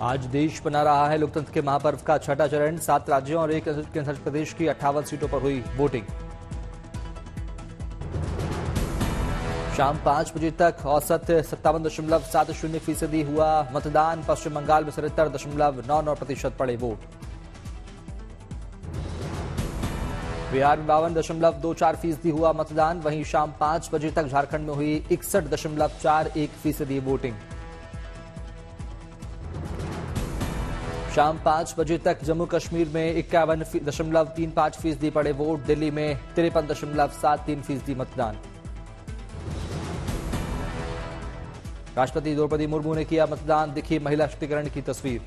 आज देश बना रहा है लोकतंत्र के महापर्व का छठा चरण। 7 राज्यों और 1 केंद्र प्रदेश की 58 सीटों पर हुई वोटिंग। शाम 5 बजे तक औसत 57.70% हुआ मतदान। पश्चिम बंगाल में 77.99% पड़े वोट। बिहार में 52.24% हुआ मतदान। वहीं शाम 5 बजे तक झारखंड में हुई 61.41% वोटिंग। शाम 5 बजे तक जम्मू कश्मीर में 51.35% पड़े वोट। दिल्ली में 53.73% मतदान। राष्ट्रपति द्रौपदी मुर्मू ने किया मतदान। दिखी महिला सशक्तिकरण की तस्वीर।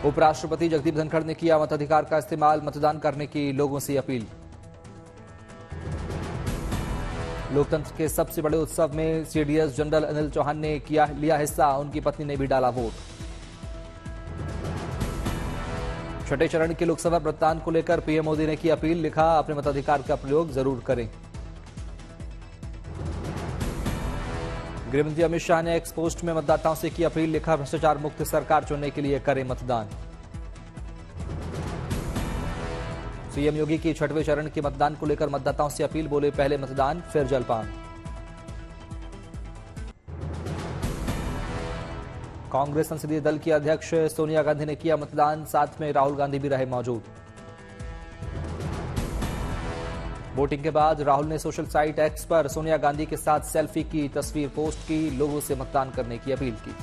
उपराष्ट्रपति जगदीप धनखड़ ने किया मताधिकार का इस्तेमाल। मतदान करने की लोगों से अपील। लोकतंत्र के सबसे बड़े उत्सव में सीडीएस जनरल अनिल चौहान ने लिया हिस्सा। उनकी पत्नी ने भी डाला वोट। छठे चरण के लोकसभा मतदान को लेकर पीएम मोदी ने की अपील। लिखा, अपने मताधिकार का प्रयोग जरूर करें। गृहमंत्री अमित शाह ने एक्स पोस्ट में मतदाताओं से की अपील। लिखा, भ्रष्टाचार मुक्त सरकार चुनने के लिए करें मतदान। सीएम योगी की छठवें चरण के मतदान को लेकर मतदाताओं से अपील। बोले, पहले मतदान फिर जलपान। कांग्रेस संसदीय दल की अध्यक्ष सोनिया गांधी ने किया मतदान। साथ में राहुल गांधी भी रहे मौजूद। वोटिंग के बाद राहुल ने सोशल साइट एक्स पर सोनिया गांधी के साथ सेल्फी की तस्वीर पोस्ट की। लोगों से मतदान करने की अपील की।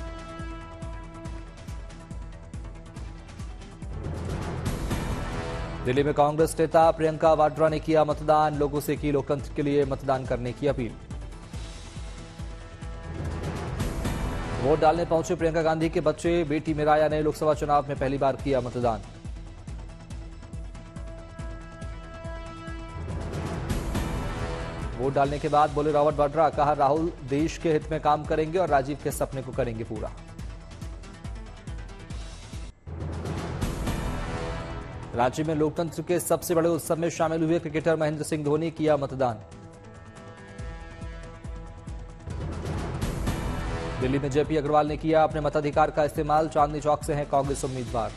दिल्ली में कांग्रेस नेता प्रियंका वाड्रा ने किया मतदान। लोगों से की लोकतंत्र के लिए मतदान करने की अपील। वोट डालने पहुंचे प्रियंका गांधी के बच्चे। बेटी मिराया ने लोकसभा चुनाव में पहली बार किया मतदान। वोट डालने के बाद बोले रॉबर्ट वाड्रा, कहा, राहुल देश के हित में काम करेंगे और राजीव के सपने को करेंगे पूरा। राज्य में लोकतंत्र के सबसे बड़े उत्सव में शामिल हुए क्रिकेटर महेंद्र सिंह धोनी किया मतदान। दिल्ली में जेपी अग्रवाल ने किया अपने मताधिकार का इस्तेमाल। चांदनी चौक से हैं कांग्रेस उम्मीदवार।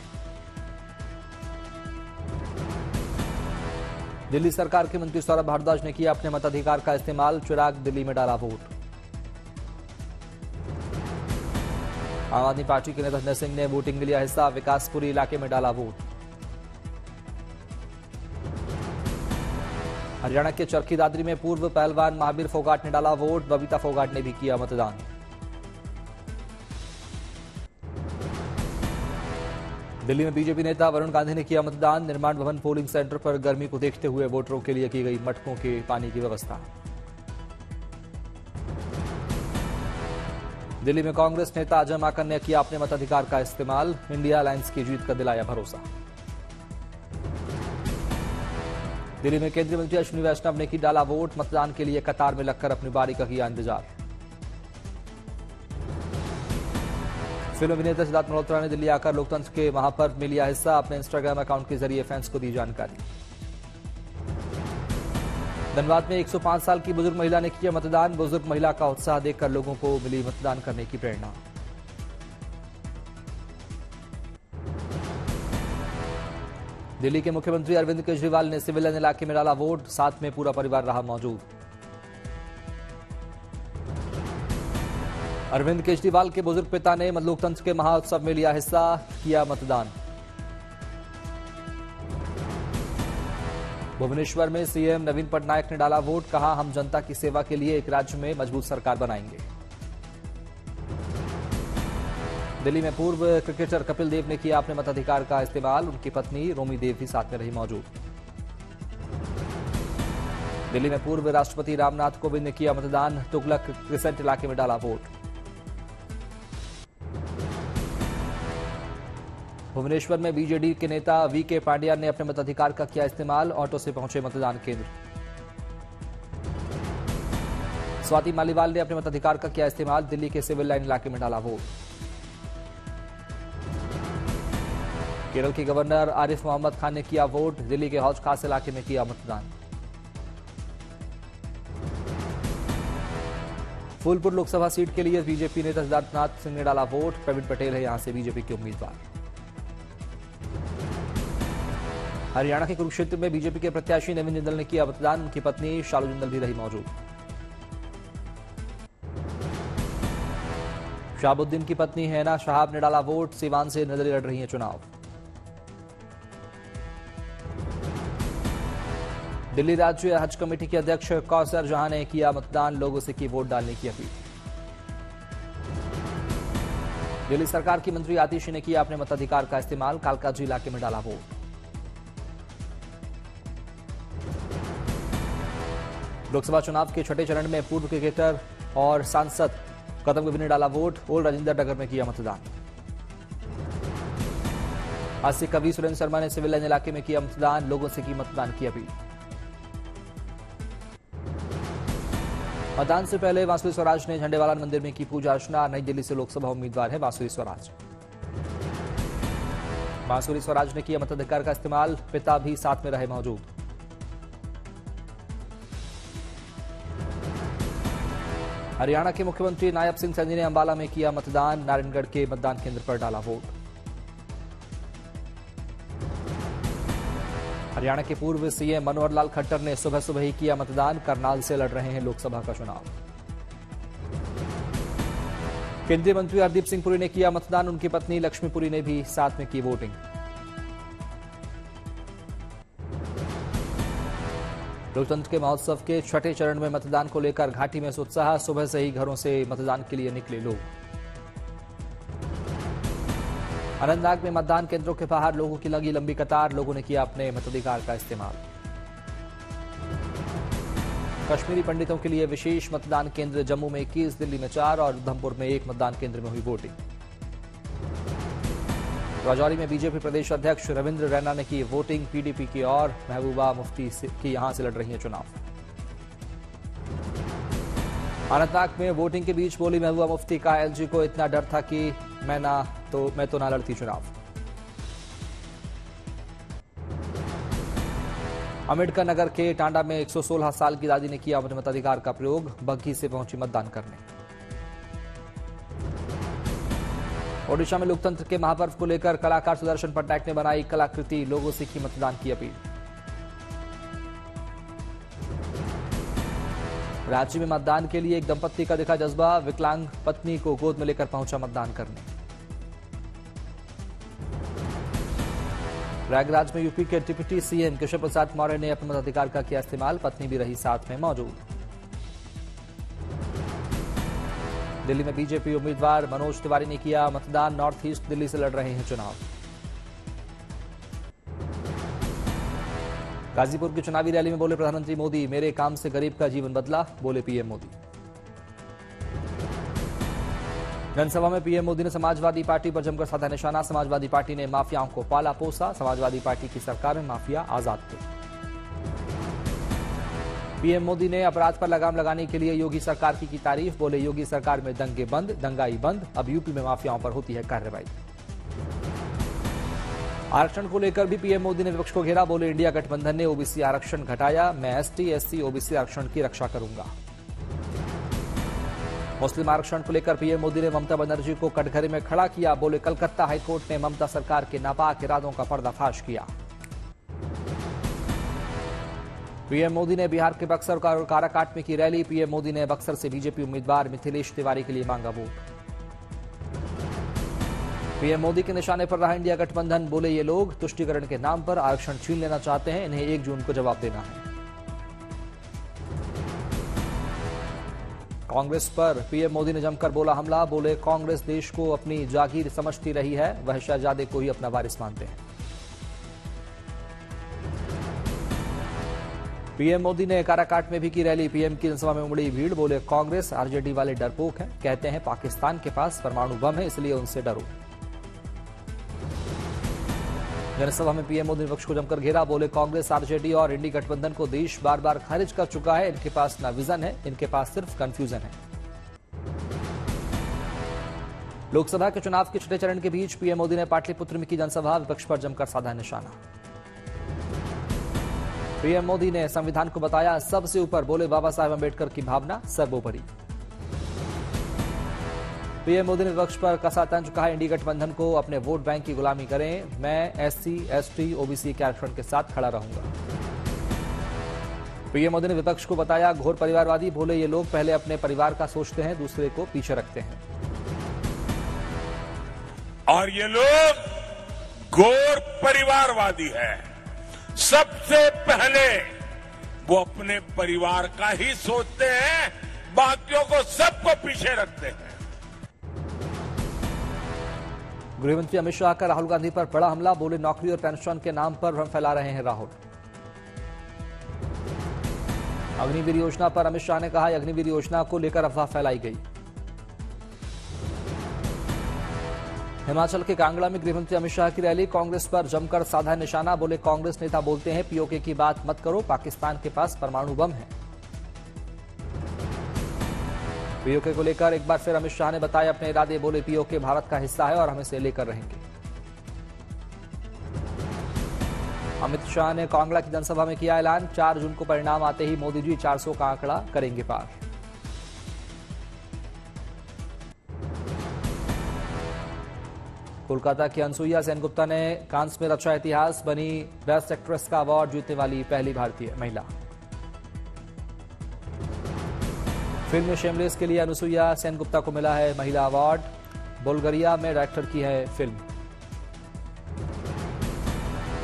दिल्ली सरकार के मंत्री सौरभ भारद्वाज ने किया अपने मताधिकार का इस्तेमाल। चिराग दिल्ली में डाला वोट। आम आदमी पार्टी के नेता धनंजय सिंह ने वोटिंग में लिया हिस्सा। विकासपुरी इलाके में डाला वोट। हरियाणा के चरखी दादरी में पूर्व पहलवान महावीर फोगाट ने डाला वोट। बबीता फोगाट ने भी किया मतदान। दिल्ली में बीजेपी नेता वरुण गांधी ने किया मतदान। निर्माण भवन पोलिंग सेंटर पर गर्मी को देखते हुए वोटरों के लिए की गई मटकों के पानी की व्यवस्था। दिल्ली में कांग्रेस नेता अजय माकन ने किया अपने मताधिकार का इस्तेमाल। इंडिया अलायंस की जीत का दिलाया भरोसा। दिल्ली में केंद्रीय मंत्री अश्विनी वैष्णव ने की डाला वोट। मतदान के लिए कतार में लगकर अपनी बारी का किया इंतजार। फिल्म अभिनेता सिद्धार्थ मल्होत्रा ने दिल्ली आकर लोकतंत्र के महापर्व में लिया हिस्सा। अपने इंस्टाग्राम अकाउंट के जरिए फैंस को दी जानकारी। धनबाद में 105 साल की बुजुर्ग महिला ने किया मतदान। बुजुर्ग महिला का उत्साह देखकर लोगों को मिली मतदान करने की प्रेरणा। दिल्ली के मुख्यमंत्री अरविंद केजरीवाल ने सिविलियन इलाके में डाला वोट। साथ में पूरा परिवार रहा मौजूद। अरविंद केजरीवाल के बुजुर्ग पिता ने लोकतंत्र के महाउत्सव में लिया हिस्सा। किया मतदान। भुवनेश्वर में सीएम नवीन पटनायक ने डाला वोट। कहा, हम जनता की सेवा के लिए एक राज्य में मजबूत सरकार बनाएंगे। दिल्ली में पूर्व क्रिकेटर कपिल देव ने किया अपने मताधिकार का इस्तेमाल। उनकी पत्नी रोमी देव भी साथ में रही मौजूद। दिल्ली में पूर्व राष्ट्रपति रामनाथ कोविंद ने किया मतदान। तुगलक क्रिसेंट इलाके में डाला वोट। भुवनेश्वर में बीजेडी के नेता वीके पांड्या ने अपने मताधिकार का किया इस्तेमाल। ऑटो से पहुंचे मतदान केंद्र। स्वाति मालीवाल ने अपने मताधिकार का किया इस्तेमाल। दिल्ली के सिविल लाइन इलाके में डाला वोट। केरल के गवर्नर आरिफ मोहम्मद खान ने किया वोट। दिल्ली के हौज खास इलाके में किया मतदान। फूलपुर लोकसभा सीट के लिए बीजेपी नेता सिद्धार्थनाथ सिंह ने डाला वोट। प्रवीण पटेल है यहां से बीजेपी के उम्मीदवार। हरियाणा के कुरुक्षेत्र में बीजेपी के प्रत्याशी नवीन जिंदल ने किया मतदान। उनकी पत्नी शालू जिंदल भी रही मौजूद। शहाबुद्दीन की पत्नी हैना शहाब ने डाला वोट। सीवान से निर्दलीय लड़ रही हैं चुनाव। दिल्ली राज्य हज कमेटी के अध्यक्ष कौसर जहां ने किया मतदान। लोगों से की वोट डालने की अपील। दिल्ली सरकार की मंत्री आतिशी ने किया अपने मताधिकार का इस्तेमाल। कालकाजी इलाके में डाला वोट। लोकसभा चुनाव के छठे चरण में पूर्व क्रिकेटर और सांसद कदम कबीर ने डाला वोट। ओल्ड राजेंद्र नगर में किया मतदान। आज से कवि सुरेंद्र शर्मा ने सिविल लाइन इलाके में किया मतदान। लोगों से की मतदान की अपील। मतदान से पहले बांसुरी स्वराज ने झंडेवाला मंदिर में की पूजा अर्चना। नई दिल्ली से लोकसभा उम्मीदवार है बांसुरी स्वराज। बांसुरी स्वराज ने किया मताधिकार का इस्तेमाल। पिता भी साथ में रहे मौजूद। हरियाणा के मुख्यमंत्री नायब सिंह सैनी ने अंबाला में किया मतदान। नारायणगढ़ के मतदान केंद्र पर डाला वोट। हरियाणा के पूर्व सीएम मनोहर लाल खट्टर ने सुबह सुबह ही किया मतदान। करनाल से लड़ रहे हैं लोकसभा का चुनाव। केंद्रीय मंत्री हरदीप सिंह पुरी ने किया मतदान। उनकी पत्नी लक्ष्मी पुरी ने भी साथ में की वोटिंग। लोकतंत्र के महोत्सव के छठे चरण में मतदान को लेकर घाटी में उत्साह। सुबह से ही घरों से मतदान के लिए निकले लोग। अनंतनाग में मतदान केंद्रों के बाहर लोगों की लगी लंबी कतार। लोगों ने किया अपने मताधिकार का इस्तेमाल। कश्मीरी पंडितों के लिए विशेष मतदान केंद्र जम्मू में 21, दिल्ली में 4 और उधमपुर में 1 मतदान केंद्र में हुई वोटिंग। राजौरी में बीजेपी प्रदेश अध्यक्ष रविंद्र रैना ने की वोटिंग। पीडीपी की और महबूबा मुफ्ती की यहां से लड़ रही हैं चुनाव। अनंतनाग में वोटिंग के बीच बोली महबूबा मुफ्ती, का एलजी को इतना डर था कि मैं तो ना लड़ती चुनाव। अम्बेडकर नगर के टांडा में 116 साल की दादी ने किया अपने मताधिकार का प्रयोग। बग्घी से पहुंची मतदान करने। ओडिशा में लोकतंत्र के महापर्व को लेकर कलाकार सुदर्शन पटनायक ने बनाई कलाकृति। लोगों से की मतदान की अपील। रांची में मतदान के लिए एक दंपत्ति का दिखा जज्बा। विकलांग पत्नी को गोद में लेकर पहुंचा मतदान करने। प्रयागराज में यूपी के डिप्टी सीएम केशव प्रसाद मौर्य ने अपने मताधिकार का किया इस्तेमाल। पत्नी भी रही साथ में मौजूद। दिल्ली में बीजेपी उम्मीदवार मनोज तिवारी ने किया मतदान। नॉर्थ ईस्ट दिल्ली से लड़ रहे हैं चुनाव। गाजीपुर की चुनावी रैली में बोले प्रधानमंत्री मोदी, मेरे काम से गरीब का जीवन बदला। बोले पीएम मोदी। जनसभा में पीएम मोदी ने समाजवादी पार्टी पर जमकर साधा निशाना। समाजवादी पार्टी ने माफियाओं को पाला पोसा। समाजवादी पार्टी की सरकार में माफिया आजाद थे। पीएम मोदी ने अपराध पर लगाम लगाने के लिए योगी सरकार की तारीफ। बोले योगी सरकार में दंगे बंद, दंगाई बंद। अब यूपी में माफियाओं पर होती है कार्रवाई। आरक्षण को लेकर भी पीएम मोदी ने विपक्ष को घेरा। बोले इंडिया गठबंधन ने ओबीसी आरक्षण घटाया। मैं एसटी, एससी, ओबीसी आरक्षण की रक्षा करूंगा। मुस्लिम आरक्षण को लेकर पीएम मोदी ने ममता बनर्जी को कटघरे में खड़ा किया। बोले कलकत्ता हाईकोर्ट ने ममता सरकार के नापाक इरादों का पर्दाफाश किया। पीएम मोदी ने बिहार के बक्सर और काराकाट में की रैली। पीएम मोदी ने बक्सर से बीजेपी उम्मीदवार मिथिलेश तिवारी के लिए मांगा वोट। पीएम मोदी के निशाने पर रहा इंडिया गठबंधन। बोले ये लोग तुष्टीकरण के नाम पर आरक्षण छीन लेना चाहते हैं। इन्हें 1 जून को जवाब देना है। कांग्रेस पर पीएम मोदी ने जमकर बोला हमला। बोले कांग्रेस देश को अपनी जागीर समझती रही है। वह शहजादे को ही अपना वारिस मानते हैं। पीएम मोदी ने काराकाट में भी की रैली। पीएम की जनसभा में उमड़ी भीड़। बोले कांग्रेस आरजेडी वाले डरपोक हैं। कहते हैं पाकिस्तान के पास परमाणु बम है, इसलिए उनसे डरो। जनसभा में पीएम मोदी ने विपक्ष को जमकर घेरा। बोले कांग्रेस, आरजेडी और इंडी गठबंधन को देश बार बार खारिज कर चुका है। इनके पास ना विजन है, इनके पास सिर्फ कंफ्यूजन है। लोकसभा के चुनाव के छठे चरण के बीच पीएम मोदी ने पाटलिपुत्र में की जनसभा। विपक्ष पर जमकर साधा निशाना। पीएम मोदी ने संविधान को बताया सबसे ऊपर। बोले बाबा साहेब अम्बेडकर की भावना सर्वोपरि। पीएम मोदी ने विपक्ष पर कसा तंज, कहा इंडी गठबंधन को अपने वोट बैंक की गुलामी करें, मैं एससी, एसटी, ओबीसी के आरक्षण के साथ खड़ा रहूंगा। पीएम मोदी ने विपक्ष को बताया घोर परिवारवादी, बोले ये लोग पहले अपने परिवार का सोचते हैं, दूसरे को पीछे रखते हैं। और ये लोग घोर परिवारवादी है। सबसे पहले वो अपने परिवार का ही सोचते हैं, बाकियों को सबको पीछे रखते हैं। गृहमंत्री अमित शाह का राहुल गांधी पर बड़ा हमला, बोले नौकरी और पेंशन के नाम पर भ्रम फैला रहे हैं राहुल। अग्निवीर योजना पर अमित शाह ने कहा अग्निवीर योजना को लेकर अफवाह फैलाई गई। हिमाचल के कांगड़ा में गृहमंत्री अमित शाह की रैली, कांग्रेस पर जमकर साधा निशाना, बोले कांग्रेस नेता बोलते हैं पीओके की बात मत करो, पाकिस्तान के पास परमाणु बम है। पीओके को लेकर एक बार फिर अमित शाह ने बताया अपने इरादे, बोले पीओके भारत का हिस्सा है और हम इसे लेकर रहेंगे। अमित शाह ने कांगड़ा की जनसभा में किया ऐलान, 4 जून को परिणाम आते ही मोदी जी 400 का आंकड़ा करेंगे पार। कोलकाता की अनसुईया सेनगुप्ता ने कांस में रचा इतिहास, बनी बेस्ट एक्ट्रेस का अवार्ड जीतने वाली पहली भारतीय महिला। फिल्म शेमलेस के लिए अनुसुईया सेनगुप्ता को मिला है महिला अवार्ड, बुल्गारिया में डायरेक्टर की है फिल्म।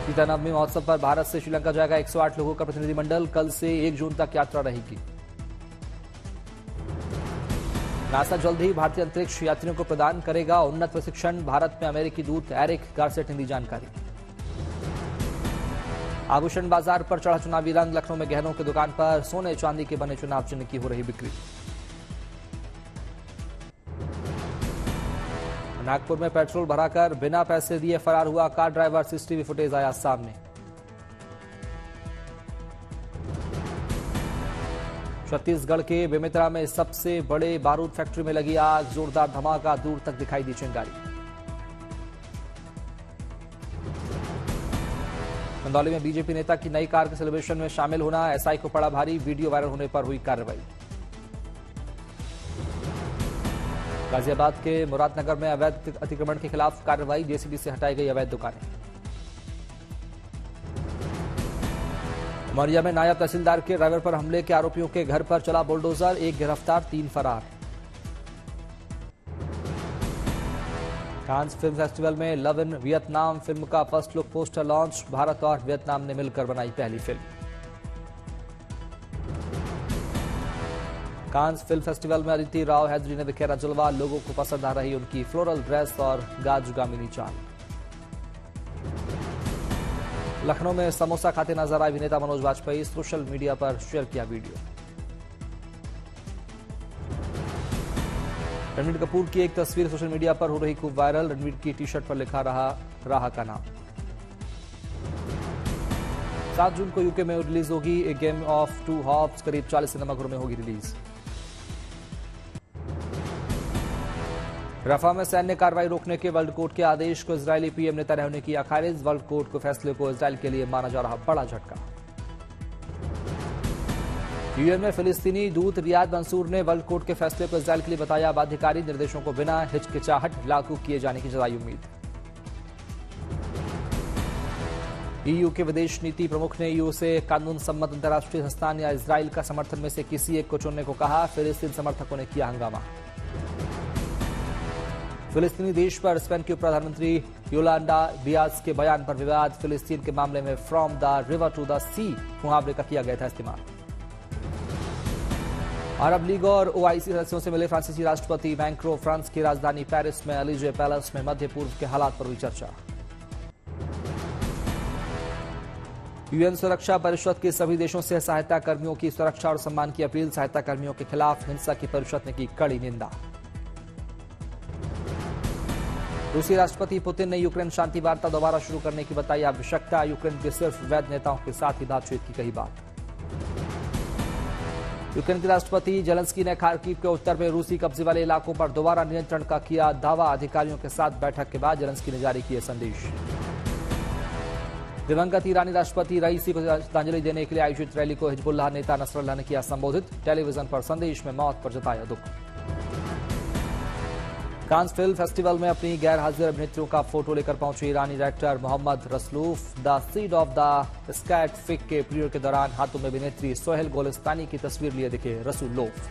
सीता नवमी महोत्सव पर भारत से श्रीलंका जाएगा 108 लोगों का प्रतिनिधिमंडल, कल से 1 जून तक यात्रा रहेगी। नासा जल्द ही भारतीय अंतरिक्ष यात्रियों को प्रदान करेगा उन्नत प्रशिक्षण, भारत में अमेरिकी दूत एरिक गारसेट ने दी जानकारी। आभूषण बाजार पर चढ़ा चुनावी रंग, लखनऊ में गहनों की दुकान पर सोने चांदी के बने चुनाव चिन्ह की हो रही बिक्री। नागपुर में पेट्रोल भराकर बिना पैसे दिए फरार हुआ कार ड्राइवर, सीसीटीवी फुटेज आया सामने। छत्तीसगढ़ के बेमेतरा में सबसे बड़े बारूद फैक्ट्री में लगी आग, जोरदार धमाका, दूर तक दिखाई दी चिंगारी। चंदौली में बीजेपी नेता की नई कार के सेलिब्रेशन में शामिल होना एसआई को पड़ा भारी, वीडियो वायरल होने पर हुई कार्रवाई। गाजियाबाद के मुरादनगर में अवैध अतिक्रमण के खिलाफ कार्रवाई, जेसीबी से हटाई गई अवैध दुकानें। उमरिया में नायब तहसीलदार के ड्राइवर पर हमले के आरोपियों के घर पर चला बुलडोजर, 1 गिरफ्तार 3 फरार। कांस फिल्म फेस्टिवल में लव इन वियतनाम फिल्म का first look poster launch, Bharat और वियतनाम ने मिलकर बनाई पहली फिल्म। कांस फिल्म फेस्टिवल में अदिति राव हैदरी ने बिखेरा जलवा, लोगों को पसंद आ रही उनकी फ्लोरल ड्रेस और गाजुगामिनी चाल। लखनऊ में समोसा खाते नजर आए अभिनेता मनोज वाजपेयी, सोशल मीडिया पर शेयर किया वीडियो। रणवीर कपूर की एक तस्वीर सोशल मीडिया पर हो रही खूब वायरल, रणवीर की टी शर्ट पर लिखा राह का नाम। 7 जून को यूके में रिलीज होगी ए गेम ऑफ 2 हॉप्स, करीब 40 सिनेमाघरों में होगी रिलीज। रफा में सैन्य कार्रवाई रोकने के वर्ल्ड कोर्ट के आदेश को इजरायली पीएम नेतन्याहू ने किया खारिज, वर्ल्ड कोर्ट के फैसले को इजरायल के लिए माना जा रहा बड़ा झटका। यूएन में फिलिस्तीनी दूत रियाद मंसूर ने वर्ल्ड कोर्ट के फैसले को इजरायल के लिए बताया बाध्यकारी, निर्देशों को बिना हिचकिचाहट लागू किए जाने की जताई उम्मीद। ईयू के विदेश नीति प्रमुख ने ईयू से कानून सम्मत अंतर्राष्ट्रीय संस्थान या इजरायल का समर्थन में से किसी एक को चुनने को कहा, फिलिस्तीन समर्थकों ने किया हंगामा। फिलिस्तीनी देश पर स्पेन के प्रधानमंत्री योलांडा डियाज के बयान पर विवाद, फिलिस्तीन के मामले में from the river to the sea मुहावरे का किया गया था इस्तेमाल। अरब लीग और ओआईसी सदस्यों से मिले फ्रांसीसी राष्ट्रपति मैक्रों, फ्रांस की राजधानी पेरिस में एलिजे पैलेस में मध्य पूर्व के हालात पर हुई चर्चा। यूएन सुरक्षा परिषद के सभी देशों से सहायता कर्मियों की सुरक्षा और सम्मान की अपील, सहायता कर्मियों के खिलाफ हिंसा की परिषद ने की कड़ी निंदा। रूसी राष्ट्रपति पुतिन ने यूक्रेन शांति वार्ता दोबारा शुरू करने की बताई आवश्यकता, यूक्रेन के सिर्फ वैध नेताओं के साथ ही बातचीत की कही बात। यूक्रेन के राष्ट्रपति जेलेंस्की ने खार्किव के उत्तर में रूसी कब्जे वाले इलाकों पर दोबारा नियंत्रण का किया दावा, अधिकारियों के साथ बैठक के बाद जेलेंस्की ने जारी किए संदेश। दिवंगत ईरानी राष्ट्रपति रईसी को श्रद्धांजलि देने के लिए आयोजित रैली को हिजबुल्लाह नेता नसरुल्लाह ने किया संबोधित, टेलीविजन पर संदेश में मौत पर जताया दुख। कांस फिल्म फेस्टिवल में अपनी गैर हाजिर अभिनेत्रियों का फोटो लेकर पहुंचे ईरानी director Mohammad Rasoulof. The seed of the sacred fig के पीरियड के दौरान हाथों में अभिनेत्री सोहेल गोलिस्तानी की तस्वीर लिए दिखे रसूलोफ।